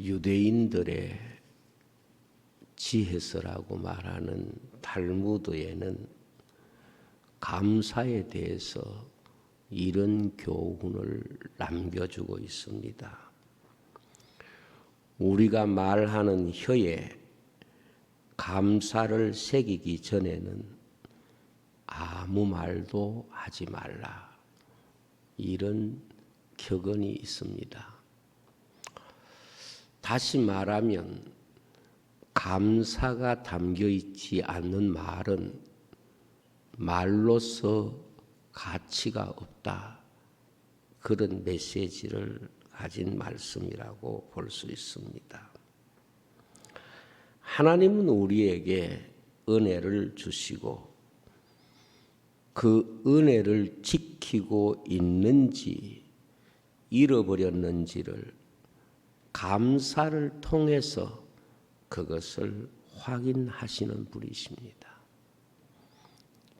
유대인들의 지혜서라고 말하는 탈무드에는 감사에 대해서 이런 교훈을 남겨주고 있습니다. 우리가 말하는 혀에 감사를 새기기 전에는 아무 말도 하지 말라. 이런 격언이 있습니다. 다시 말하면 감사가 담겨 있지 않는 말은 말로서 가치가 없다. 그런 메시지를 가진 말씀이라고 볼 수 있습니다. 하나님은 우리에게 은혜를 주시고 그 은혜를 지키고 있는지 잃어버렸는지를 감사를 통해서 그것을 확인하시는 분이십니다.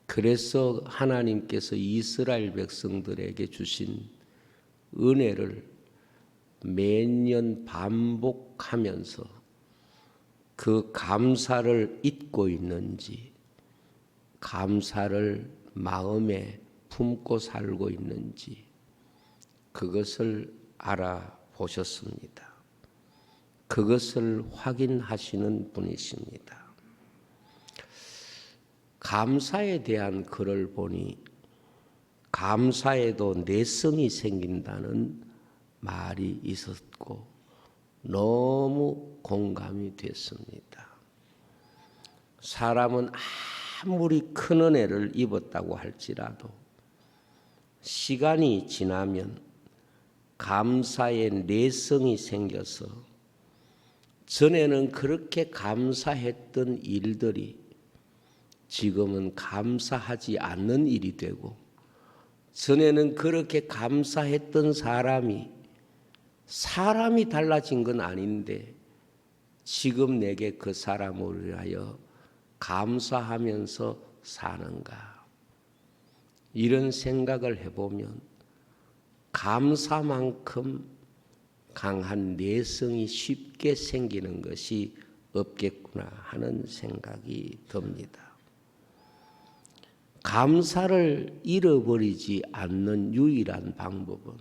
그래서 하나님께서 이스라엘 백성들에게 주신 은혜를 매년 반복하면서 그 감사를 잊고 있는지, 감사를 마음에 품고 살고 있는지 그것을 알아보셨습니다. 그것을 확인하시는 분이십니다. 감사에 대한 글을 보니 감사에도 내성이 생긴다는 말이 있었고 너무 공감이 됐습니다. 사람은 아무리 큰 은혜를 입었다고 할지라도 시간이 지나면 감사의 내성이 생겨서 전에는 그렇게 감사했던 일들이 지금은 감사하지 않는 일이 되고 전에는 그렇게 감사했던 사람이 달라진 건 아닌데 지금 내게 그 사람을 위하여 감사하면서 사는가. 이런 생각을 해보면 감사만큼 강한 내성이 쉽게 생기는 것이 없겠구나 하는 생각이 듭니다. 감사를 잃어버리지 않는 유일한 방법은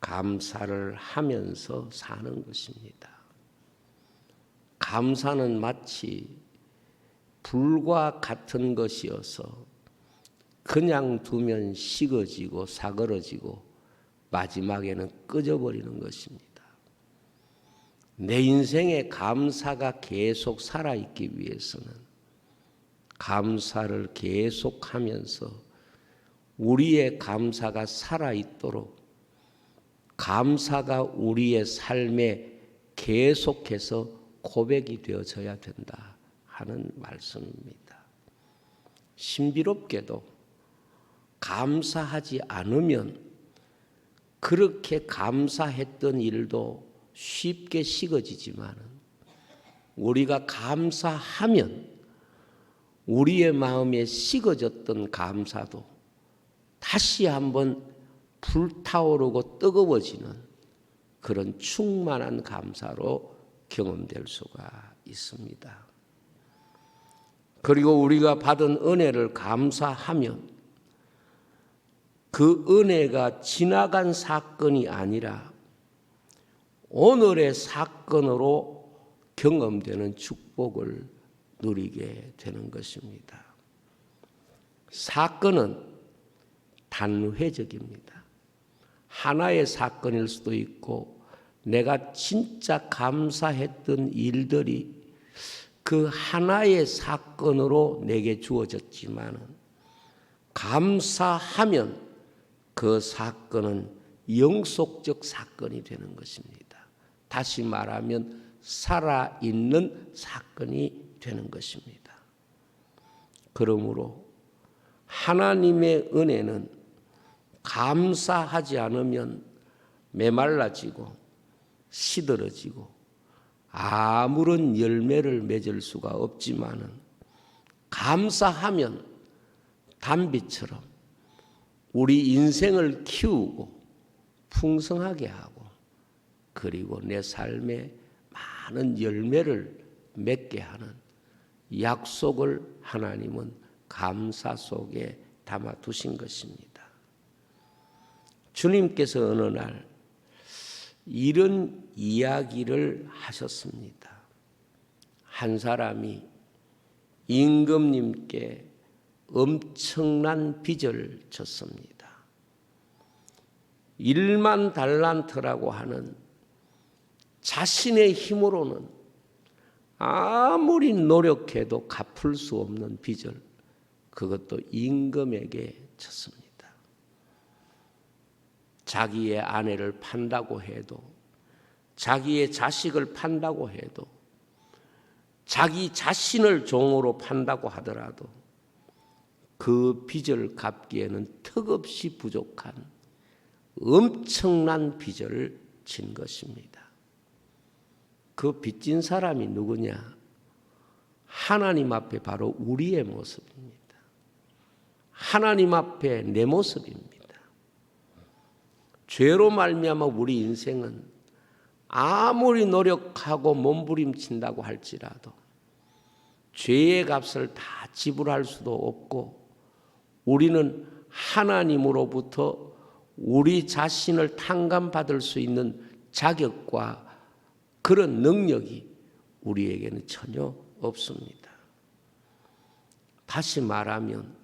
감사를 하면서 사는 것입니다. 감사는 마치 불과 같은 것이어서 그냥 두면 식어지고 사그러지고 마지막에는 꺼져버리는 것입니다. 내 인생에 감사가 계속 살아있기 위해서는 감사를 계속하면서 우리의 감사가 살아있도록 감사가 우리의 삶에 계속해서 고백이 되어져야 된다 하는 말씀입니다. 신비롭게도 감사하지 않으면 그렇게 감사했던 일도 쉽게 식어지지만 우리가 감사하면 우리의 마음에 식어졌던 감사도 다시 한번 불타오르고 뜨거워지는 그런 충만한 감사로 경험될 수가 있습니다. 그리고 우리가 받은 은혜를 감사하면 그 은혜가 지나간 사건이 아니라 오늘의 사건으로 경험되는 축복을 누리게 되는 것입니다. 사건은 단회적입니다. 하나의 사건일 수도 있고 내가 진짜 감사했던 일들이 그 하나의 사건으로 내게 주어졌지만 감사하면 그 사건은 영속적 사건이 되는 것입니다. 다시 말하면 살아있는 사건이 되는 것입니다. 그러므로 하나님의 은혜는 감사하지 않으면 메말라지고 시들어지고 아무런 열매를 맺을 수가 없지만은 감사하면 단비처럼 우리 인생을 키우고 풍성하게 하고 그리고 내 삶에 많은 열매를 맺게 하는 약속을 하나님은 감사 속에 담아 두신 것입니다. 주님께서 어느 날 이런 이야기를 하셨습니다. 한 사람이 임금님께 엄청난 빚을 졌습니다. 1만 달란트라고 하는 자신의 힘으로는 아무리 노력해도 갚을 수 없는 빚을 그것도 임금에게 졌습니다. 자기의 아내를 판다고 해도, 자기의 자식을 판다고 해도, 자기 자신을 종으로 판다고 하더라도 그 빚을 갚기에는 턱없이 부족한 엄청난 빚을 진 것입니다. 그 빚진 사람이 누구냐? 하나님 앞에 바로 우리의 모습입니다. 하나님 앞에 내 모습입니다. 죄로 말미암아 우리 인생은 아무리 노력하고 몸부림친다고 할지라도 죄의 값을 다 지불할 수도 없고, 우리는 하나님으로부터 우리 자신을 탕감받을 수 있는 자격과 그런 능력이 우리에게는 전혀 없습니다. 다시 말하면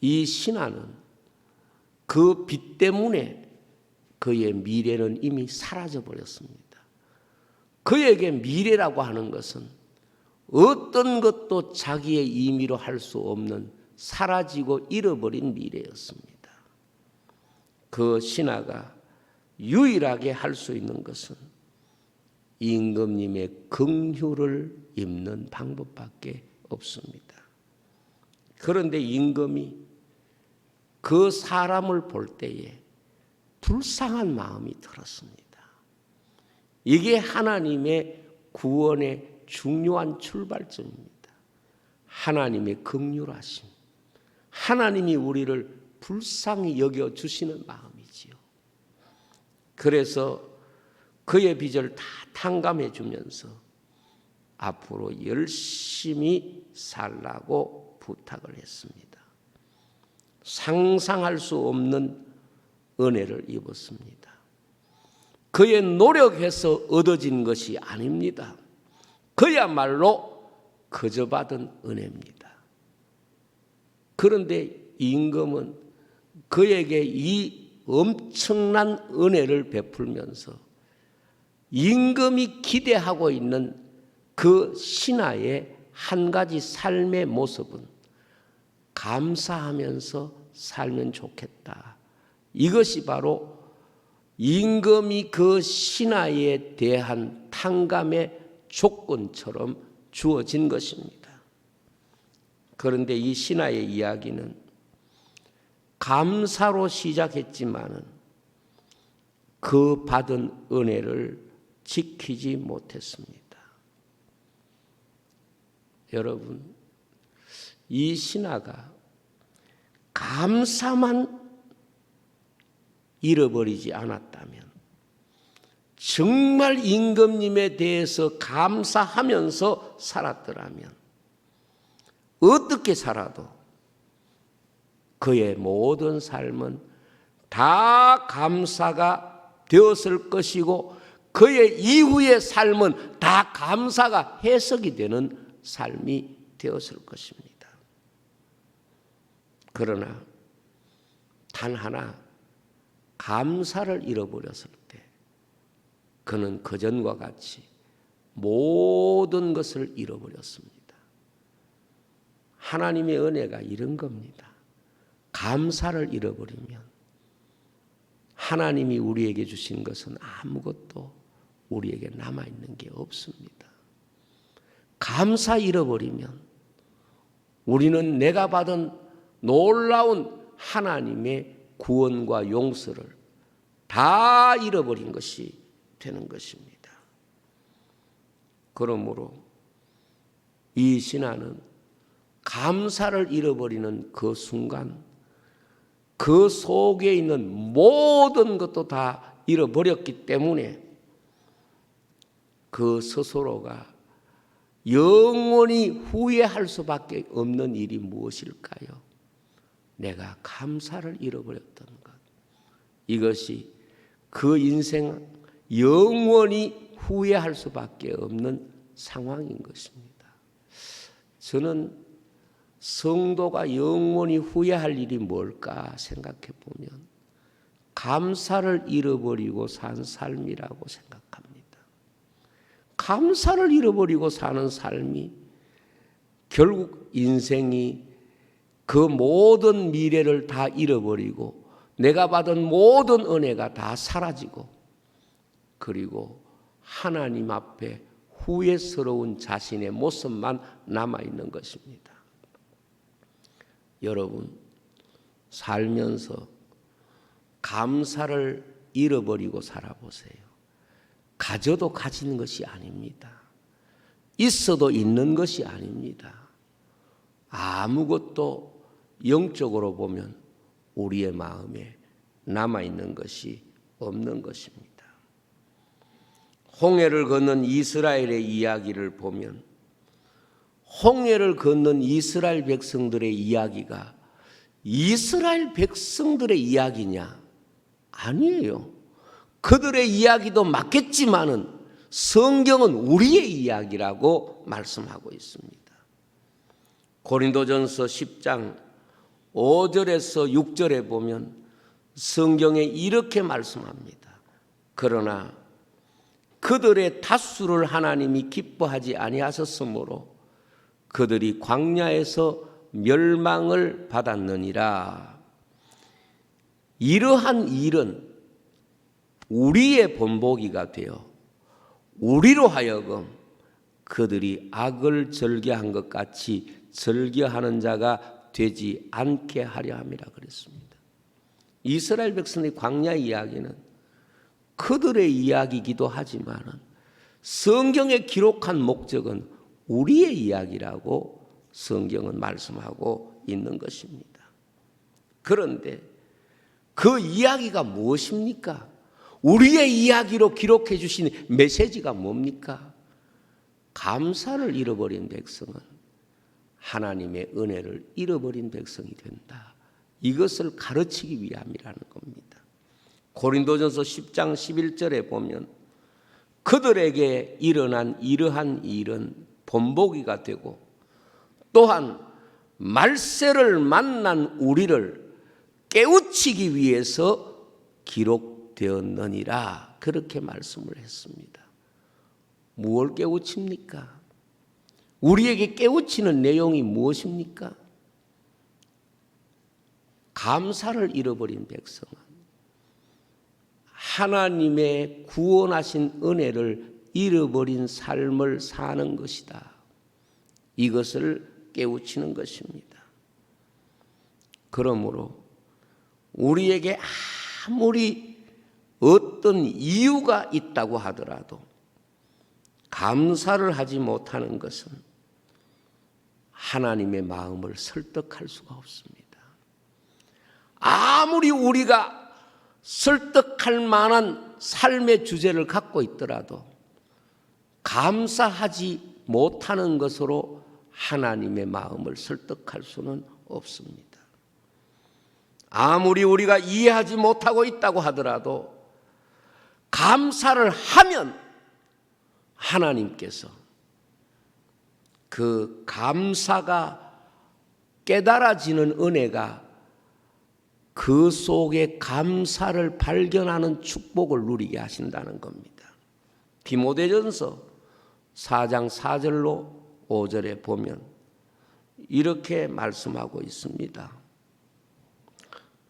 이 신하는 그 빚 때문에 그의 미래는 이미 사라져 버렸습니다. 그에게 미래라고 하는 것은 어떤 것도 자기의 임의로 할 수 없는 사라지고 잃어버린 미래였습니다. 그 신하가 유일하게 할 수 있는 것은 임금님의 긍휼을 입는 방법밖에 없습니다. 그런데 임금이 그 사람을 볼 때에 불쌍한 마음이 들었습니다. 이게 하나님의 구원의 중요한 출발점입니다. 하나님의 긍휼하심, 하나님이 우리를 불쌍히 여겨주시는 마음이지요. 그래서 그의 빚을 다 탕감해 주면서 앞으로 열심히 살라고 부탁을 했습니다. 상상할 수 없는 은혜를 입었습니다. 그의 노력해서 얻어진 것이 아닙니다. 그야말로 거저 받은 은혜입니다. 그런데 임금은 그에게 이 엄청난 은혜를 베풀면서 임금이 기대하고 있는 그 신하의 한 가지 삶의 모습은 감사하면서 살면 좋겠다. 이것이 바로 임금이 그 신하에 대한 탕감의 조건처럼 주어진 것입니다. 그런데 이 신하의 이야기는 감사로 시작했지만은 그 받은 은혜를 지키지 못했습니다. 여러분, 이 신하가 감사만 잃어버리지 않았다면, 정말 임금님에 대해서 감사하면서 살았더라면 어떻게 살아도 그의 모든 삶은 다 감사가 되었을 것이고, 그의 이후의 삶은 다 감사가 해석이 되는 삶이 되었을 것입니다. 그러나 단 하나 감사를 잃어버렸을 때 그는 그전과 같이 모든 것을 잃어버렸습니다. 하나님의 은혜가 이런 겁니다. 감사를 잃어버리면 하나님이 우리에게 주신 것은 아무것도 우리에게 남아있는 게 없습니다. 감사 잃어버리면 우리는 내가 받은 놀라운 하나님의 구원과 용서를 다 잃어버린 것이 되는 것입니다. 그러므로 이 신하는 감사를 잃어버리는 그 순간 그 속에 있는 모든 것도 다 잃어버렸기 때문에 그 스스로가 영원히 후회할 수밖에 없는 일이 무엇일까요? 내가 감사를 잃어버렸던 것. 이것이 그 인생 영원히 후회할 수밖에 없는 상황인 것입니다. 저는 성도가 영원히 후회할 일이 뭘까 생각해 보면 감사를 잃어버리고 산 삶이라고 생각합니다. 감사를 잃어버리고 사는 삶이 결국 인생이 그 모든 미래를 다 잃어버리고 내가 받은 모든 은혜가 다 사라지고 그리고 하나님 앞에 후회스러운 자신의 모습만 남아있는 것입니다. 여러분, 살면서 감사를 잃어버리고 살아보세요. 가져도 가지는 것이 아닙니다. 있어도 있는 것이 아닙니다. 아무것도 영적으로 보면 우리의 마음에 남아있는 것이 없는 것입니다. 홍해를 건넌 이스라엘의 이야기를 보면 홍해를 건넌 이스라엘 백성들의 이야기가 이스라엘 백성들의 이야기냐? 아니에요. 그들의 이야기도 맞겠지만은 성경은 우리의 이야기라고 말씀하고 있습니다. 고린도전서 10장 5절에서 6절에 보면 성경에 이렇게 말씀합니다. 그러나 그들의 다수를 하나님이 기뻐하지 아니하셨으므로 그들이 광야에서 멸망을 받았느니라. 이러한 일은 우리의 본보기가 되어 우리로 하여금 그들이 악을 절개한 것 같이 절개하는 자가 되지 않게 하려 함이라 그랬습니다. 이스라엘 백성의 광야 이야기는 그들의 이야기이기도 하지만 성경에 기록한 목적은 우리의 이야기라고 성경은 말씀하고 있는 것입니다. 그런데 그 이야기가 무엇입니까? 우리의 이야기로 기록해 주신 메시지가 뭡니까? 감사를 잃어버린 백성은 하나님의 은혜를 잃어버린 백성이 된다. 이것을 가르치기 위함이라는 겁니다. 고린도전서 10장 11절에 보면 그들에게 일어난 이러한 일은 본보기가 되고 또한 말세를 만난 우리를 깨우치기 위해서 기록되었느니라 그렇게 말씀을 했습니다. 무엇을 깨우칩니까? 우리에게 깨우치는 내용이 무엇입니까? 감사를 잃어버린 백성은 하나님의 구원하신 은혜를 잃어버린 삶을 사는 것이다. 이것을 깨우치는 것입니다. 그러므로 우리에게 아무리 어떤 이유가 있다고 하더라도 감사를 하지 못하는 것은 하나님의 마음을 설득할 수가 없습니다. 아무리 우리가 설득할 만한 삶의 주제를 갖고 있더라도 감사하지 못하는 것으로 하나님의 마음을 설득할 수는 없습니다. 아무리 우리가 이해하지 못하고 있다고 하더라도 감사를 하면 하나님께서 그 감사가 깨달아지는 은혜가 그 속에 감사를 발견하는 축복을 누리게 하신다는 겁니다. 디모데전서 4장 4절로 5절에 보면 이렇게 말씀하고 있습니다.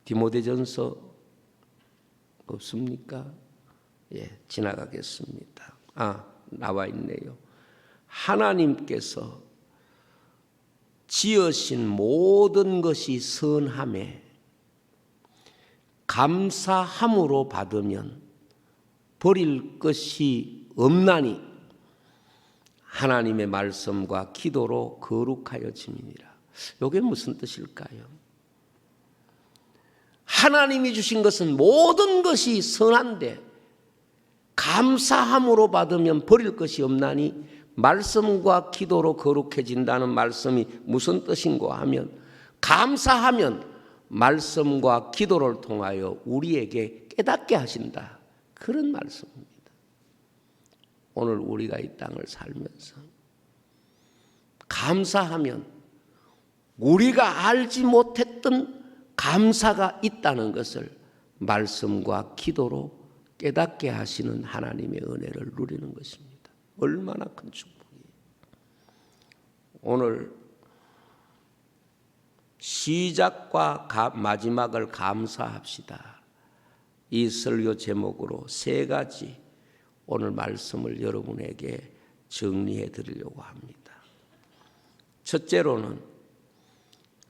디모데전서 없습니까? 예, 지나가겠습니다. 나와 있네요. 하나님께서 지으신 모든 것이 선함에 감사함으로 받으면 버릴 것이 없나니 하나님의 말씀과 기도로 거룩하여 짐이니라. 이게 무슨 뜻일까요? 하나님이 주신 것은 모든 것이 선한데 감사함으로 받으면 버릴 것이 없나니 말씀과 기도로 거룩해진다는 말씀이 무슨 뜻인고 하면, 감사하면 말씀과 기도를 통하여 우리에게 깨닫게 하신다, 그런 말씀입니다. 오늘 우리가 이 땅을 살면서 감사하면 우리가 알지 못했던 감사가 있다는 것을 말씀과 기도로 깨닫게 하시는 하나님의 은혜를 누리는 것입니다. 얼마나 큰 축복이에요. 오늘 시작과 마지막을 감사합시다, 이 설교 제목으로 세 가지 오늘 말씀을 여러분에게 정리해 드리려고 합니다. 첫째로는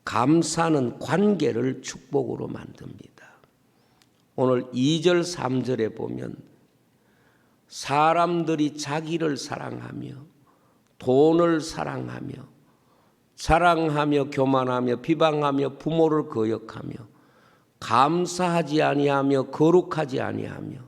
감사는 관계를 축복으로 만듭니다. 오늘 2절 3절에 보면 사람들이 자기를 사랑하며 돈을 사랑하며 자랑하며 교만하며 비방하며 부모를 거역하며 감사하지 아니하며 거룩하지 아니하며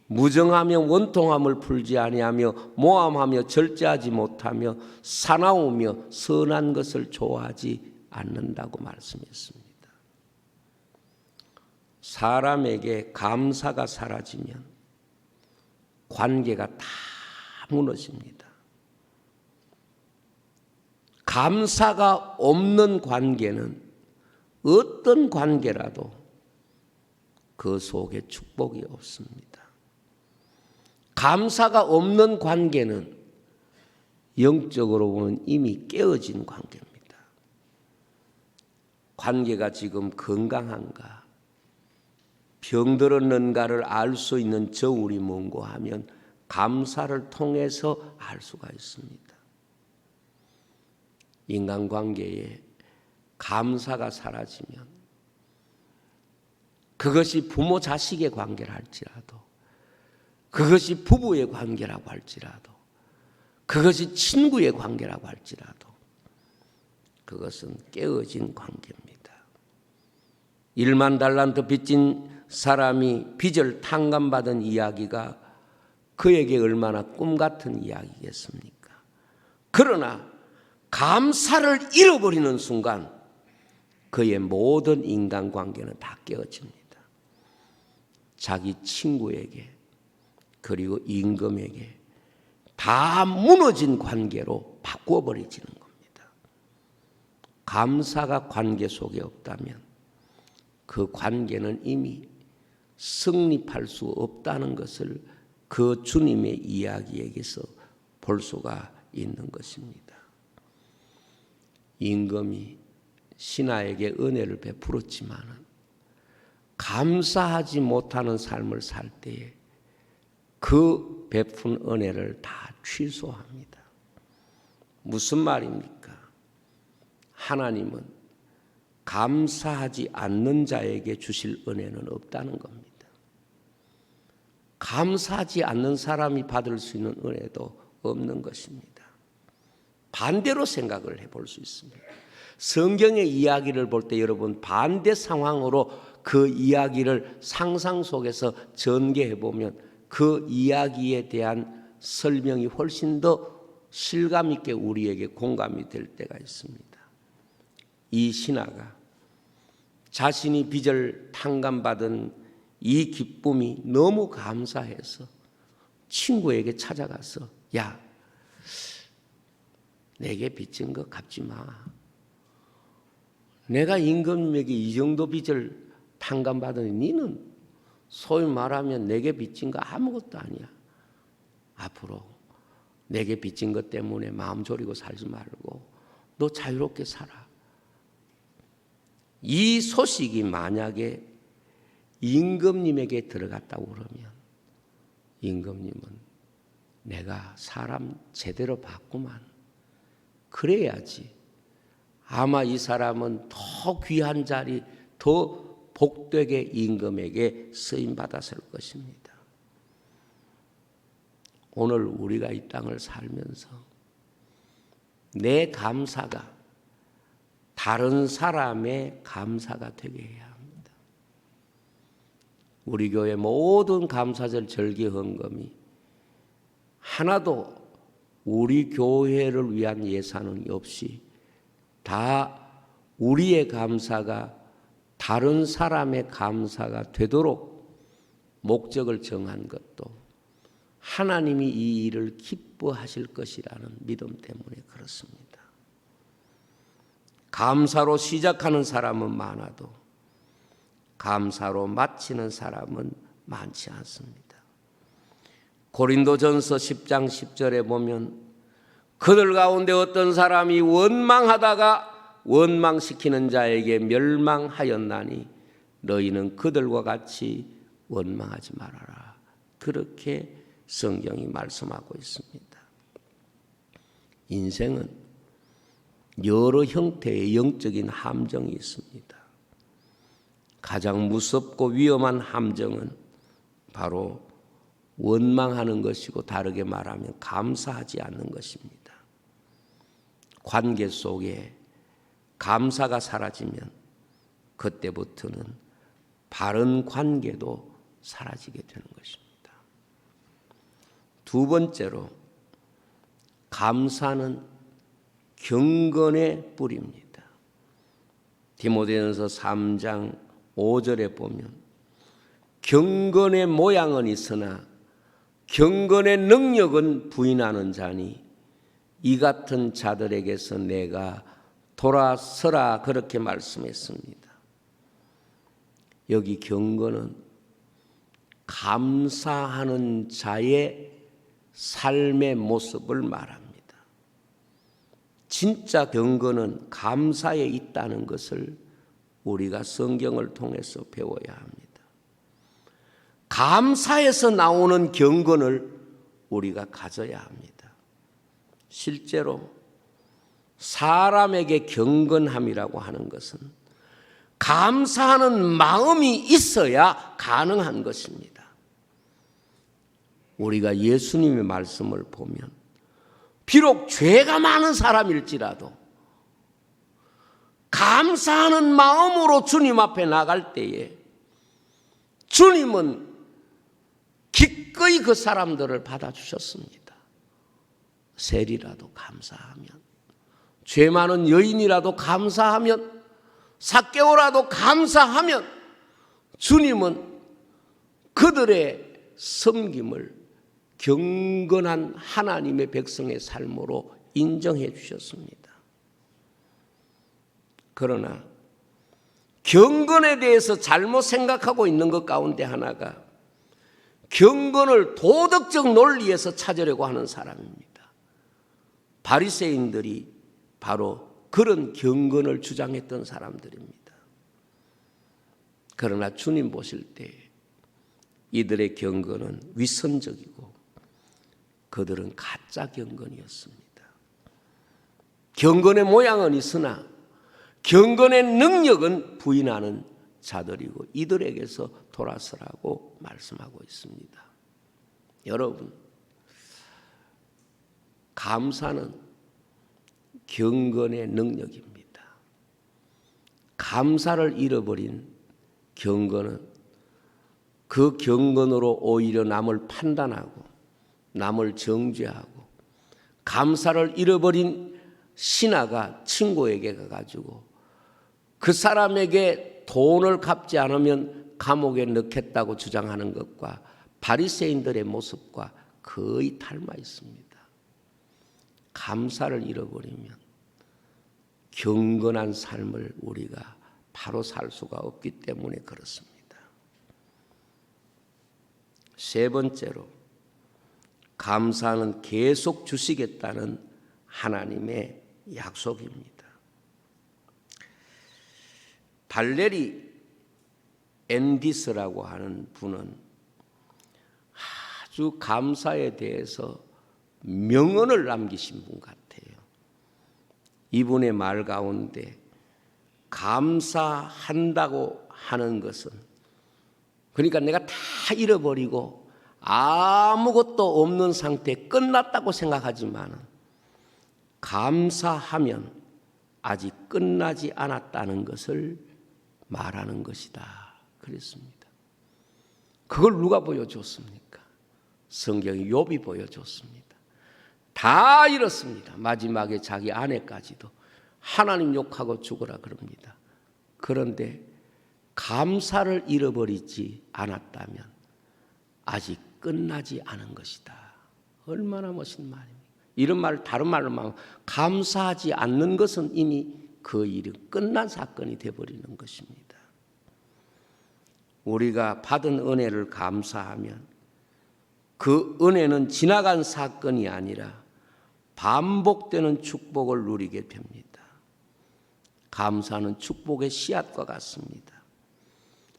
무정하며 원통함을 풀지 아니하며 모함하며 절제하지 못하며 사나우며 선한 것을 좋아하지 않는다고 말씀했습니다. 사람에게 감사가 사라지면 관계가 다 무너집니다. 감사가 없는 관계는 어떤 관계라도 그 속에 축복이 없습니다. 감사가 없는 관계는 영적으로 보면 이미 깨어진 관계입니다. 관계가 지금 건강한가, 병들었는가를 알 수 있는 저울이 뭔고 하면 감사를 통해서 알 수가 있습니다. 인간관계에 감사가 사라지면 그것이 부모 자식의 관계를 할지라도, 그것이 부부의 관계라고 할지라도, 그것이 친구의 관계라고 할지라도 그것은 깨어진 관계입니다. 1만 달란트 빚진 사람이 빚을 탕감받은 이야기가 그에게 얼마나 꿈같은 이야기겠습니까? 그러나 감사를 잃어버리는 순간 그의 모든 인간관계는 다 깨어집니다. 자기 친구에게 그리고 임금에게 다 무너진 관계로 바꾸어버리지는 겁니다. 감사가 관계 속에 없다면 그 관계는 이미 성립할 수 없다는 것을 그 주님의 이야기에서 볼 수가 있는 것입니다. 임금이 신하에게 은혜를 베풀었지만 감사하지 못하는 삶을 살 때에 그 베푼 은혜를 다 취소합니다. 무슨 말입니까? 하나님은 감사하지 않는 자에게 주실 은혜는 없다는 겁니다. 감사하지 않는 사람이 받을 수 있는 은혜도 없는 것입니다. 반대로 생각을 해볼 수 있습니다. 성경의 이야기를 볼 때 여러분 반대 상황으로 그 이야기를 상상 속에서 전개해 보면 그 이야기에 대한 설명이 훨씬 더 실감 있게 우리에게 공감이 될 때가 있습니다. 이 신하가 자신이 빚을 탕감받은 이 기쁨이 너무 감사해서 친구에게 찾아가서 야, 내게 빚진 거 갚지 마. 내가 임금님에게 이 정도 빚을 탕감받으니 너는 소위 말하면 내게 빚진 거 아무것도 아니야. 앞으로 내게 빚진 것 때문에 마음 졸이고 살지 말고 너 자유롭게 살아. 이 소식이 만약에 임금님에게 들어갔다고 그러면 임금님은 내가 사람 제대로 봤구만. 그래야지 아마 이 사람은 더 귀한 자리, 더 복되게 임금에게 쓰임받았을 것입니다. 오늘 우리가 이 땅을 살면서 내 감사가 다른 사람의 감사가 되게 해야 합니다. 우리 교회 모든 감사절 절기 헌금이 하나도 우리 교회를 위한 예산은 없이 다 우리의 감사가 다른 사람의 감사가 되도록 목적을 정한 것도 하나님이 이 일을 기뻐하실 것이라는 믿음 때문에 그렇습니다. 감사로 시작하는 사람은 많아도 감사로 마치는 사람은 많지 않습니다. 고린도전서 10장 10절에 보면 그들 가운데 어떤 사람이 원망하다가 원망시키는 자에게 멸망하였나니 너희는 그들과 같이 원망하지 말아라. 그렇게 성경이 말씀하고 있습니다. 인생은 여러 형태의 영적인 함정이 있습니다. 가장 무섭고 위험한 함정은 바로 원망하는 것이고 다르게 말하면 감사하지 않는 것입니다. 관계 속에 감사가 사라지면 그때부터는 바른 관계도 사라지게 되는 것입니다. 두 번째로 감사는 경건의 뿌리입니다. 디모데전서 3장 5절에 보면 경건의 모양은 있으나 경건의 능력은 부인하는 자니 이 같은 자들에게서 내가 돌아서라 그렇게 말씀했습니다. 여기 경건은 감사하는 자의 삶의 모습을 말합니다. 진짜 경건은 감사에 있다는 것을 우리가 성경을 통해서 배워야 합니다. 감사에서 나오는 경건을 우리가 가져야 합니다. 실제로 사람에게 경건함이라고 하는 것은 감사하는 마음이 있어야 가능한 것입니다. 우리가 예수님의 말씀을 보면 비록 죄가 많은 사람일지라도 감사하는 마음으로 주님 앞에 나갈 때에 주님은 기꺼이 그 사람들을 받아주셨습니다. 세리라도 감사하면, 죄 많은 여인이라도 감사하면, 삭개오라도 감사하면 주님은 그들의 섬김을 경건한 하나님의 백성의 삶으로 인정해 주셨습니다. 그러나 경건에 대해서 잘못 생각하고 있는 것 가운데 하나가 경건을 도덕적 논리에서 찾으려고 하는 사람입니다. 바리새인들이 바로 그런 경건을 주장했던 사람들입니다. 그러나 주님 보실 때 이들의 경건은 위선적이고 그들은 가짜 경건이었습니다. 경건의 모양은 있으나 경건의 능력은 부인하는 자들이고 이들에게서 돌아서라고 말씀하고 있습니다. 여러분, 감사는 경건의 능력입니다. 감사를 잃어버린 경건은 그 경건으로 오히려 남을 판단하고 남을 정죄하고, 감사를 잃어버린 신하가 친구에게 가가지고 그 사람에게 돈을 갚지 않으면 감옥에 넣겠다고 주장하는 것과 바리새인들의 모습과 거의 닮아 있습니다. 감사를 잃어버리면 경건한 삶을 우리가 바로 살 수가 없기 때문에 그렇습니다. 세 번째로, 감사는 계속 주시겠다는 하나님의 약속입니다. 발레리 앤디스라고 하는 분은 아주 감사에 대해서 명언을 남기신 분 같아요. 이분의 말 가운데 감사한다고 하는 것은, 그러니까 내가 다 잃어버리고 아무것도 없는 상태에 끝났다고 생각하지만 감사하면 아직 끝나지 않았다는 것을 말하는 것이다 그랬습니다. 그걸 누가 보여줬습니까? 성경이 욥이 보여줬습니다. 다 잃었습니다. 마지막에 자기 아내까지도 하나님 욕하고 죽으라 그럽니다. 그런데 감사를 잃어버리지 않았다면 아직 끝나지 않은 것이다. 얼마나 멋진 말입니까? 이런 말 다른 말로 말하면 감사하지 않는 것은 이미 그 일이 끝난 사건이 되어버리는 것입니다. 우리가 받은 은혜를 감사하면 그 은혜는 지나간 사건이 아니라 반복되는 축복을 누리게 됩니다. 감사는 축복의 씨앗과 같습니다.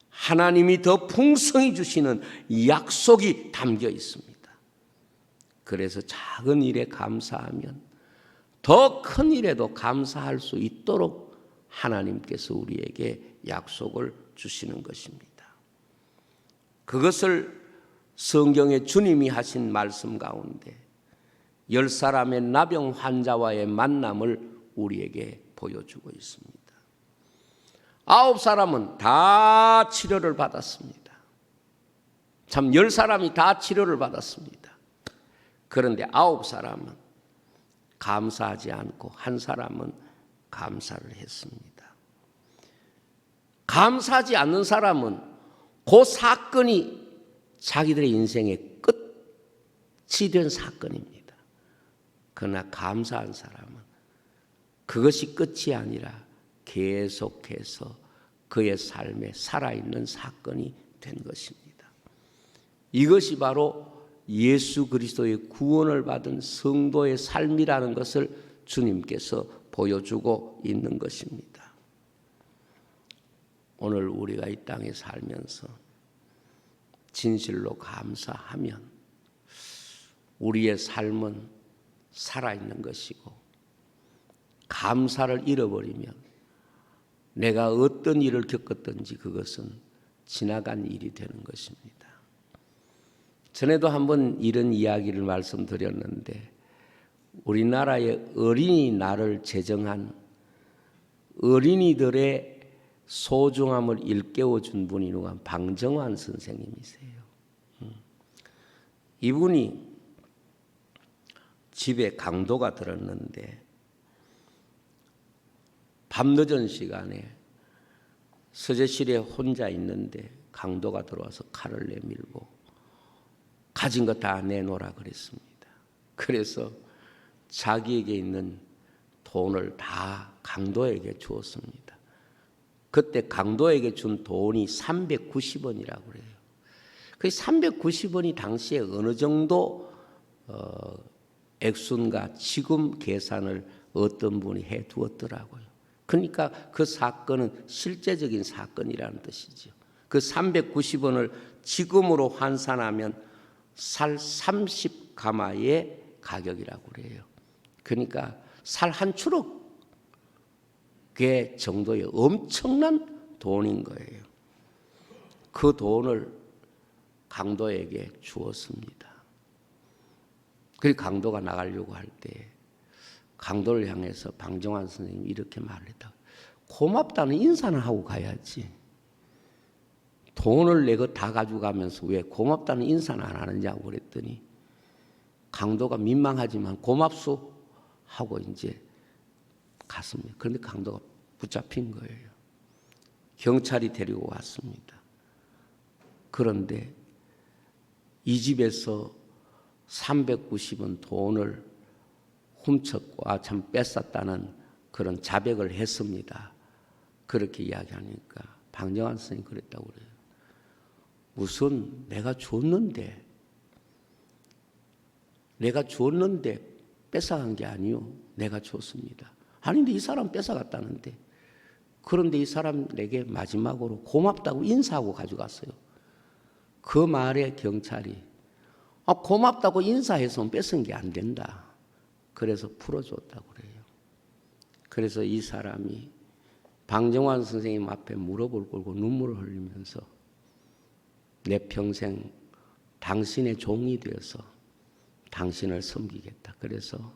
하나님이 더 풍성히 주시는 약속이 담겨 있습니다. 그래서 작은 일에 감사하면 더 큰 일에도 감사할 수 있도록 하나님께서 우리에게 약속을 주시는 것입니다. 그것을 성경에 주님이 하신 말씀 가운데 10사람의 나병 환자와의 만남을 우리에게 보여주고 있습니다. 9사람은 다 치료를 받았습니다. 참 10사람이 다 치료를 받았습니다. 그런데 9사람은 감사하지 않고 한 사람은 감사를 했습니다. 감사하지 않는 사람은 그 사건이 자기들의 인생의 끝이 된 사건입니다. 그러나 감사한 사람은 그것이 끝이 아니라 계속해서 그의 삶에 살아있는 사건이 된 것입니다. 이것이 바로 예수 그리스도의 구원을 받은 성도의 삶이라는 것을 주님께서 보여주고 있는 것입니다. 오늘 우리가 이 땅에 살면서 진실로 감사하면 우리의 삶은 살아있는 것이고, 감사를 잃어버리면 내가 어떤 일을 겪었든지 그것은 지나간 일이 되는 것입니다. 전에도 한번 이런 이야기를 말씀드렸는데, 우리나라의 어린이날을 제정한 어린이들의 소중함을 일깨워준 분이 누가 방정환 선생님이세요. 이분이 집에 강도가 들었는데 밤늦은 시간에 서재실에 혼자 있는데 강도가 들어와서 칼을 내밀고 가진 거 다 내놓으라 그랬습니다. 그래서 자기에게 있는 돈을 다 강도에게 주었습니다. 그때 강도에게 준 돈이 390원이라고 그래요. 그 390원이 당시에 어느 정도 액수인가 지금 계산을 어떤 분이 해 두었더라고요. 그러니까 그 사건은 실제적인 사건이라는 뜻이죠. 그 390원을 지금으로 환산하면 살 30가마의 가격이라고 그래요. 그러니까 살 한 추럭 개 정도의 엄청난 돈인 거예요. 그 돈을 강도에게 주었습니다. 그리고 강도가 나가려고 할 때 강도를 향해서 방정환 선생님이 이렇게 말했다. 고맙다는 인사는 하고 가야지. 돈을 내고 다 가져가면서 왜 고맙다는 인사는 안 하느냐고 그랬더니 강도가 민망하지만 고맙소 하고 이제 갔습니다. 그런데 강도가 붙잡힌 거예요. 경찰이 데리고 왔습니다. 그런데 이 집에서 390원 돈을 훔쳤고 참 뺏었다는 그런 자백을 했습니다. 그렇게 이야기하니까 방정환 선생님이 그랬다고 그래요. 무슨 내가 줬는데 뺏어간 게 아니요. 내가 줬습니다. 아닌데 이 사람 뺏어갔다는데. 그런데 이 사람에게 마지막으로 고맙다고 인사하고 가져갔어요. 그 말에 경찰이 고맙다고 인사해서 뺏은 게 안 된다. 그래서 풀어줬다고 그래요. 그래서 이 사람이 방정환 선생님 앞에 무릎을 꿇고 눈물을 흘리면서 내 평생 당신의 종이 되어서 당신을 섬기겠다. 그래서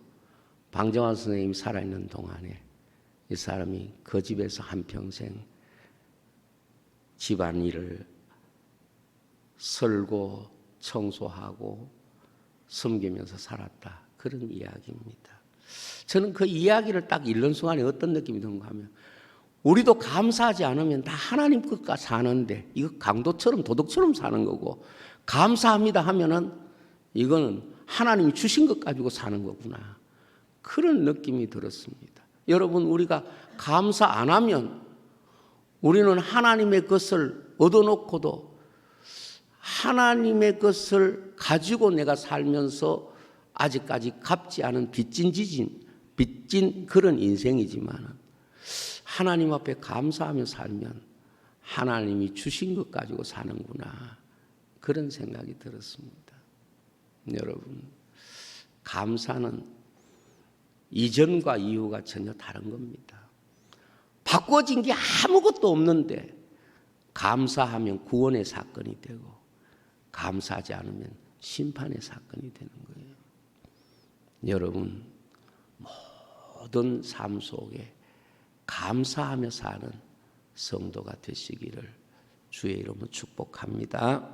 방정환 선생님이 살아있는 동안에 이 사람이 그 집에서 한평생 집안일을 설고 청소하고 섬기면서 살았다. 그런 이야기입니다. 저는 그 이야기를 딱 읽는 순간에 어떤 느낌이 드는가 하면 우리도 감사하지 않으면 다 하나님 것과 사는데 이거 강도처럼 도덕처럼 사는 거고 감사합니다 하면은 이거는 하나님이 주신 것 가지고 사는 거구나. 그런 느낌이 들었습니다. 여러분 우리가 감사 안 하면 우리는 하나님의 것을 얻어놓고도 하나님의 것을 가지고 내가 살면서 아직까지 갚지 않은 빚진 그런 인생이지만 하나님 앞에 감사하며 살면 하나님이 주신 것 가지고 사는구나. 그런 생각이 들었습니다. 여러분, 감사는 이전과 이후가 전혀 다른 겁니다. 바꿔진 게 아무것도 없는데 감사하면 구원의 사건이 되고 감사하지 않으면 심판의 사건이 되는 거예요. 여러분, 모든 삶 속에 감사하며 사는 성도가 되시기를 주의 이름으로 축복합니다.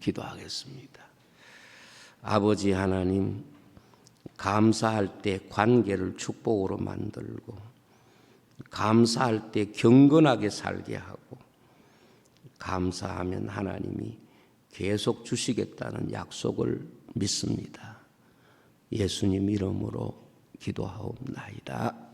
기도하겠습니다. 아버지 하나님, 감사할 때 관계를 축복으로 만들고 감사할 때 경건하게 살게 하고 감사하면 하나님이 계속 주시겠다는 약속을 믿습니다. 예수님 이름으로 기도하옵나이다.